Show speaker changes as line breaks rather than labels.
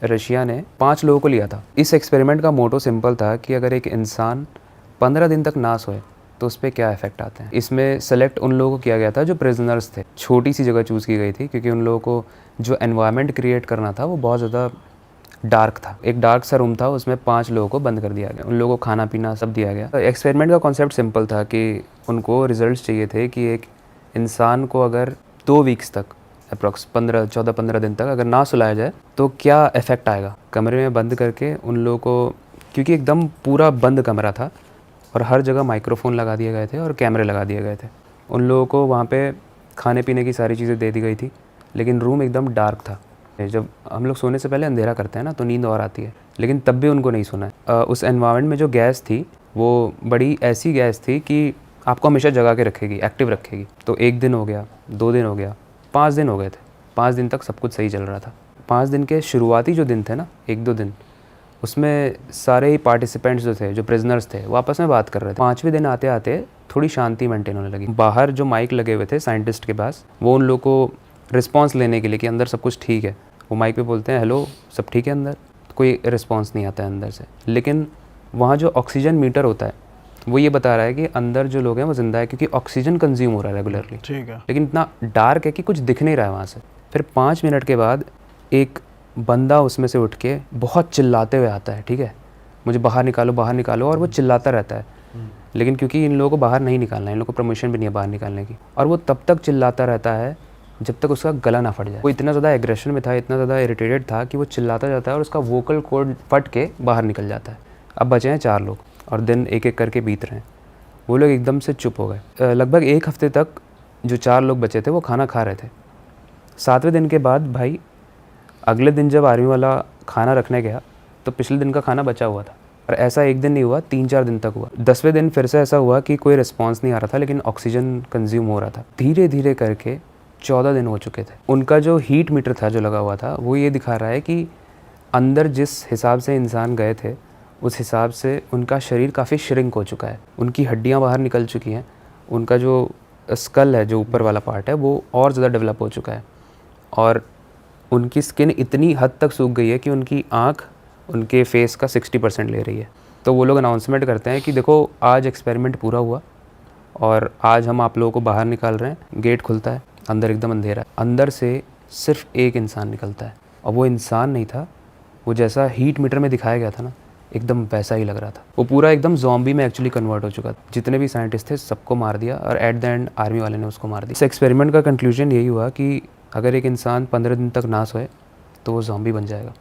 Russia ने 5 लोगों को लिया था। इस एक्सपेरिमेंट का मोटो सिंपल था कि अगर एक इंसान 15 दिन तक ना सोए तो उस पर क्या इफेक्ट आते हैं। इसमें सेलेक्ट उन लोगों को किया गया था जो प्रिजनर्स थे। छोटी सी जगह चूज़ की गई थी क्योंकि उन लोगों को जो एनवायरनमेंट क्रिएट करना था वो बहुत ज़्यादा डार्क था। एक डार्क सा रूम था, उसमें 5 लोगों को बंद कर दिया गया। उन लोगों को खाना पीना सब दिया गया। एक्सपेरिमेंट का कॉन्सेप्ट सिंपल था कि उनको रिजल्ट्स चाहिए थे कि एक इंसान को अगर 2 वीक्स तक अप्रॉक्स 14-15 दिन तक अगर ना सुलाया जाए तो क्या इफ़ेक्ट आएगा। कमरे में बंद करके उन लोगों को, क्योंकि एकदम पूरा बंद कमरा था और हर जगह माइक्रोफोन लगा दिए गए थे और कैमरे लगा दिए गए थे। उन लोगों को वहाँ पे खाने पीने की सारी चीज़ें दे दी गई थी, लेकिन रूम एकदम डार्क था। जब हम लोग सोने से पहले अंधेरा करते हैं ना तो नींद और आती है, लेकिन तब भी उनको नहीं सोना है। उस एनवायरनमेंट में जो गैस थी वो बड़ी ऐसी गैस थी कि आपको हमेशा जगा के रखेगी, एक्टिव रखेगी। तो 1 दिन हो गया, 2 दिन हो गया, 5 दिन हो गए थे। 5 दिन तक सब कुछ सही चल रहा था। 5 दिन के शुरुआती जो दिन थे ना, 1-2 दिन, उसमें सारे ही पार्टिसिपेंट्स जो थे, जो प्रिजनर्स थे, वो आपस में बात कर रहे थे। 5वें दिन आते आते थोड़ी शांति मेंटेन होने लगी। बाहर जो माइक लगे हुए थे साइंटिस्ट के पास, वो उन लोगों को रिस्पॉन्स लेने के लिए कि अंदर सब कुछ ठीक है, वो माइक पे बोलते हैं हेलो सब ठीक है अंदर, तो कोई रिस्पॉन्स नहीं आता है अंदर से। लेकिन वहाँ जो ऑक्सीजन मीटर होता है वो ये बता रहा है कि अंदर जो लोग हैं वो जिंदा है, क्योंकि ऑक्सीजन कंज्यूम हो रहा है रेगुलरली।
ठीक है।
लेकिन इतना डार्क है कि कुछ दिख नहीं रहा है वहाँ से। फिर 5 मिनट के बाद एक बंदा उसमें से उठ के बहुत चिल्लाते हुए आता है, ठीक है, मुझे बाहर निकालो, और वो चिल्लाता रहता है। लेकिन क्योंकि इन लोगों को बाहर नहीं निकालना है, इन लोगों को परमिशन भी नहीं है बाहर निकालने की, और वो तब तक चिल्लाता रहता है जब तक उसका गला ना फट जाए। वो इतना ज़्यादा एग्रेशन में था, इतना ज़्यादा इरिटेटेड था कि वो चिल्लाता जाता है और उसका वोकल कॉर्ड फट के बाहर निकल जाता है। अब बचे हैं 4 लोग और दिन एक एक करके बीत रहे हैं। वो लोग एकदम से चुप हो गए। लगभग 1 हफ्ते तक जो 4 लोग बचे थे वो खाना खा रहे थे। 7वें दिन के बाद भाई, अगले दिन जब आर्मी वाला खाना रखने गया तो पिछले दिन का खाना बचा हुआ था। और ऐसा 1 दिन नहीं हुआ, 3-4 दिन तक हुआ। 10वें दिन फिर से ऐसा हुआ कि कोई रिस्पॉन्स नहीं आ रहा था, लेकिन ऑक्सीजन कंज्यूम हो रहा था। धीरे धीरे करके 14 दिन हो चुके थे। उनका जो हीट मीटर था जो लगा हुआ था वो ये दिखा रहा है कि अंदर जिस हिसाब से इंसान गए थे उस हिसाब से उनका शरीर काफ़ी श्रिंक हो चुका है। उनकी हड्डियाँ बाहर निकल चुकी हैं, उनका जो स्कल है, जो ऊपर वाला पार्ट है, वो और ज़्यादा डेवलप हो चुका है, और उनकी स्किन इतनी हद तक सूख गई है कि उनकी आँख उनके फेस का 60% ले रही है। तो वो लोग अनाउंसमेंट करते हैं कि देखो आज एक्सपेरिमेंट पूरा हुआ और आज हम आप लोगों को बाहर निकाल रहे हैं। गेट खुलता है, अंदर एकदम अंधेरा है। अंदर से सिर्फ एक इंसान निकलता है, और वो इंसान नहीं था, वो जैसा हीट मीटर में दिखाया गया था ना, एकदम वैसा ही लग रहा था। वो पूरा एकदम ज़ॉम्बी में एक्चुअली कन्वर्ट हो चुका था। जितने भी साइंटिस्ट थे सबको मार दिया, और एट द एंड आर्मी वाले ने उसको मार दिया। इस एक्सपेरिमेंट का कंक्लूजन यही हुआ कि अगर एक इंसान 15 दिन तक ना सोए तो वो ज़ॉम्बी बन जाएगा।